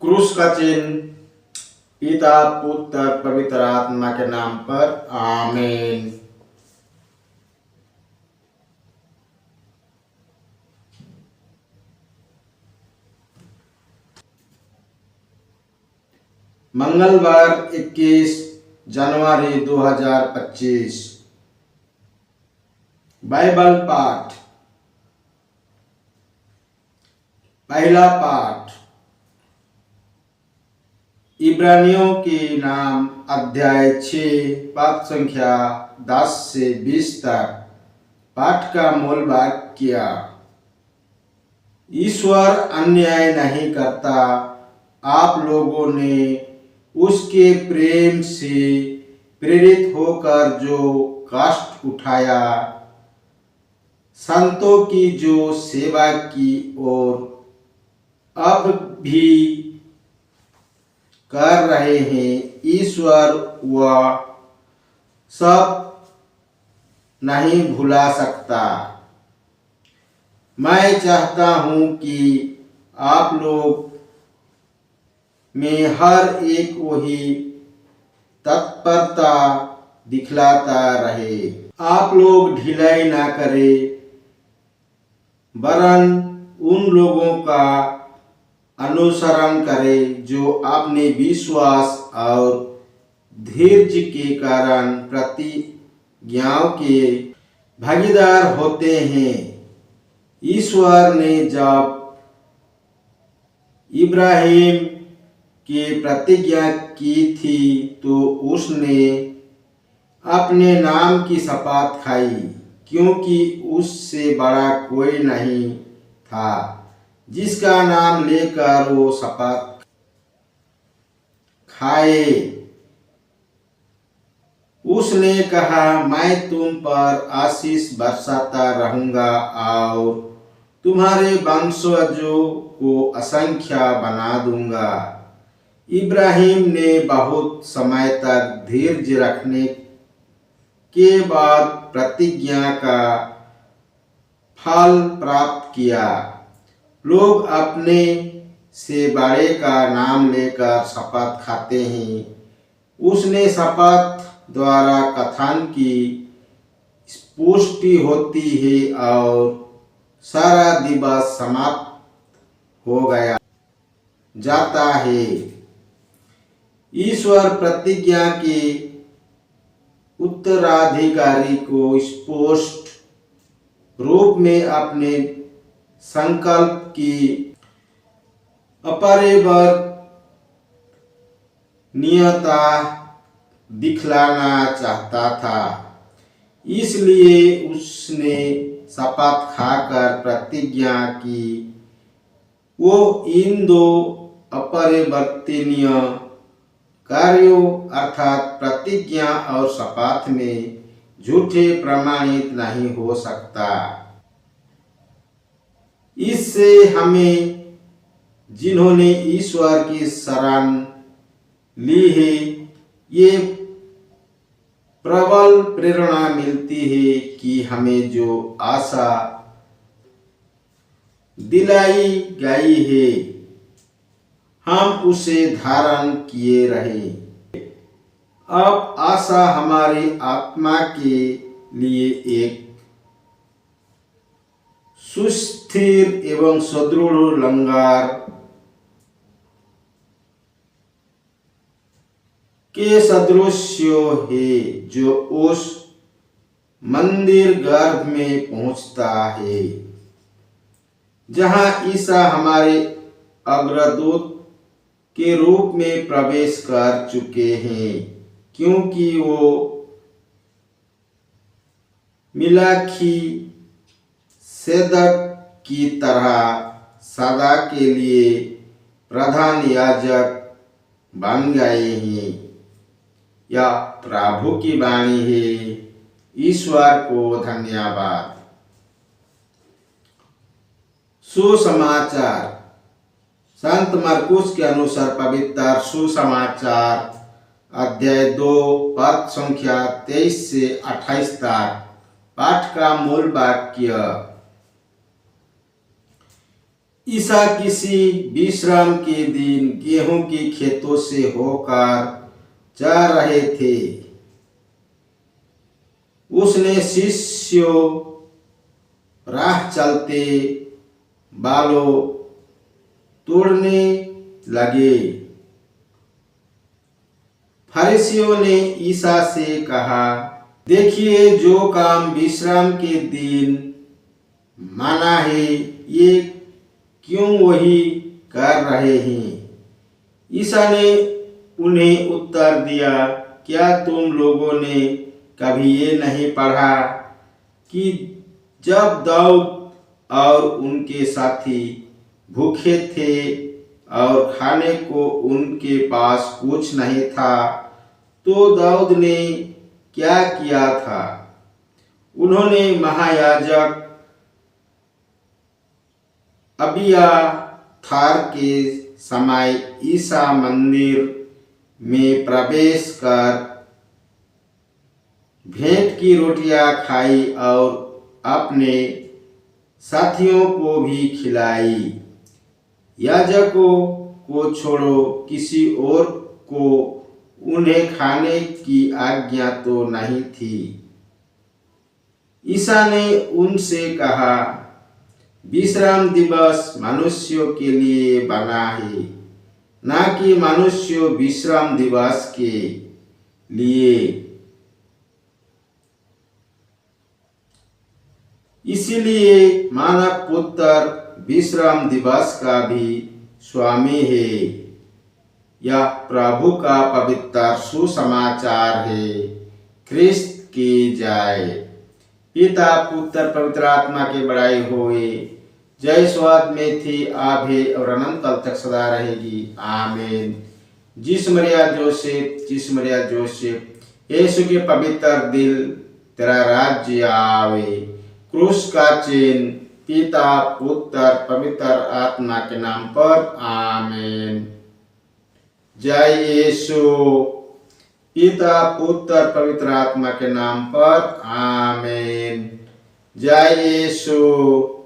क्रूस का चिन्ह पिता पुत्र पवित्र आत्मा के नाम पर आमीन। मंगलवार 21 जनवरी 2025। बाइबल पाठ। पहला पाठ इब्रानियों के नाम अध्याय 6 पद संख्या 10 से 20 तक। पाठ का मूल वाक्य। ईश्वर अन्याय नहीं करता। आप लोगों ने उसके प्रेम से प्रेरित होकर जो कष्ट उठाया, संतों की जो सेवा की और अब भी कर रहे हैं, ईश्वर वह सब नहीं भुला सकता। मैं चाहता हूं कि आप लोग में हर एक वही तत्परता दिखलाता रहे। आप लोग ढिलाई ना करें, वरन उन लोगों का अनुसरण करें जो अपने विश्वास और धैर्य के कारण प्रतिज्ञाओं के भागीदार होते हैं। ईश्वर ने जब इब्राहिम की प्रतिज्ञा की थी तो उसने अपने नाम की शपथ खाई, क्योंकि उससे बड़ा कोई नहीं था जिसका नाम लेकर वो शपथ खाए। उसने कहा, मैं तुम पर आशीष बरसाता रहूंगा और तुम्हारे वंशजों को असंख्य बना दूंगा। इब्राहिम ने बहुत समय तक धैर्य रखने के बाद प्रतिज्ञा का फल प्राप्त किया। लोग अपने से बड़े का नाम लेकर शपथ खाते हैं। उसने शपथ द्वारा कथन की पुष्टि होती है और सारा दिवस समाप्त हो गया जाता है। ईश्वर प्रतिज्ञा के उत्तराधिकारी को स्पष्ट रूप में अपने संकल्प की अपरिवर्तनीयता दिखलाना चाहता था। इसलिए उसने शपथ खाकर प्रतिज्ञा की, वो इन दो अपरिवर्तनीय कार्यों अर्थात प्रतिज्ञा और शपथ में झूठे प्रमाणित नहीं हो सकता। इससे हमें जिन्होंने ईश्वर की शरण ली है, ये प्रबल प्रेरणा मिलती है कि हमें जो आशा दिलाई गई है, हम उसे धारण किए रहे। अब आशा हमारी आत्मा के लिए एक सुस्थिर एवं सुदृढ़ लंगर के सदृश्य है, जो उस मंदिर गर्भ में पहुंचता है जहां ईसा हमारे अग्रदूत के रूप में प्रवेश कर चुके हैं, क्योंकि वो मिलाखी सेदक की तरह सदा के लिए प्रधान याजक बन गए हैं। यह प्रभु की वाणी है। ईश्वर को धन्यवाद। सुसमाचार। संत मरकुस के अनुसार पवित्र सुसमाचार अध्याय 2 पद संख्या 23 से 28 तक। पाठ का मूल वाक्य। ईसा किसी विश्राम के दिन गेहूं के खेतों से होकर जा रहे थे। उसने शिष्यों राह चलते बालों तोड़ने लगे। फरीसियों ने ईसा से कहा, देखिए, जो काम विश्राम के दिन माना है, ये क्यों वही कर रहे हैं? ईसा ने उन्हें उत्तर दिया, क्या तुम लोगों ने कभी ये नहीं पढ़ा कि जब दाऊद और उनके साथी भूखे थे और खाने को उनके पास कुछ नहीं था, तो दाऊद ने क्या किया था? उन्होंने महायाजक अबियाथार के समय ईसा मंदिर में प्रवेश कर भेंट की रोटियां खाई और अपने साथियों को भी खिलाई। याजकों को छोड़ो, किसी और को उन्हें खाने की आज्ञा तो नहीं थी। ईसा ने उनसे कहा, विश्राम दिवस मनुष्यों के लिए बना है, ना कि मनुष्य विश्राम दिवस के लिए। इसीलिए मानव पुत्र विश्राम दिवस का भी स्वामी है। यह प्रभु का पवित्र सुसमाचार है। ख्रिस्त की जय। पिता पुत्र पवित्र आत्मा की बड़ाई होए। जय स्वाद में थी, अब है और अनंत काल तक सदा रहेगी। आमीन। जिस मरिया जोसेफ, यीशु के पवित्र दिल, तेरा राज्य आवे। क्रूस का चिन्ह, पिता पुत्र पवित्र आत्मा के नाम पर। आमीन। जय यीशु। पिता पुत्र पवित्र आत्मा के नाम पर। आमीन। जय यीशु।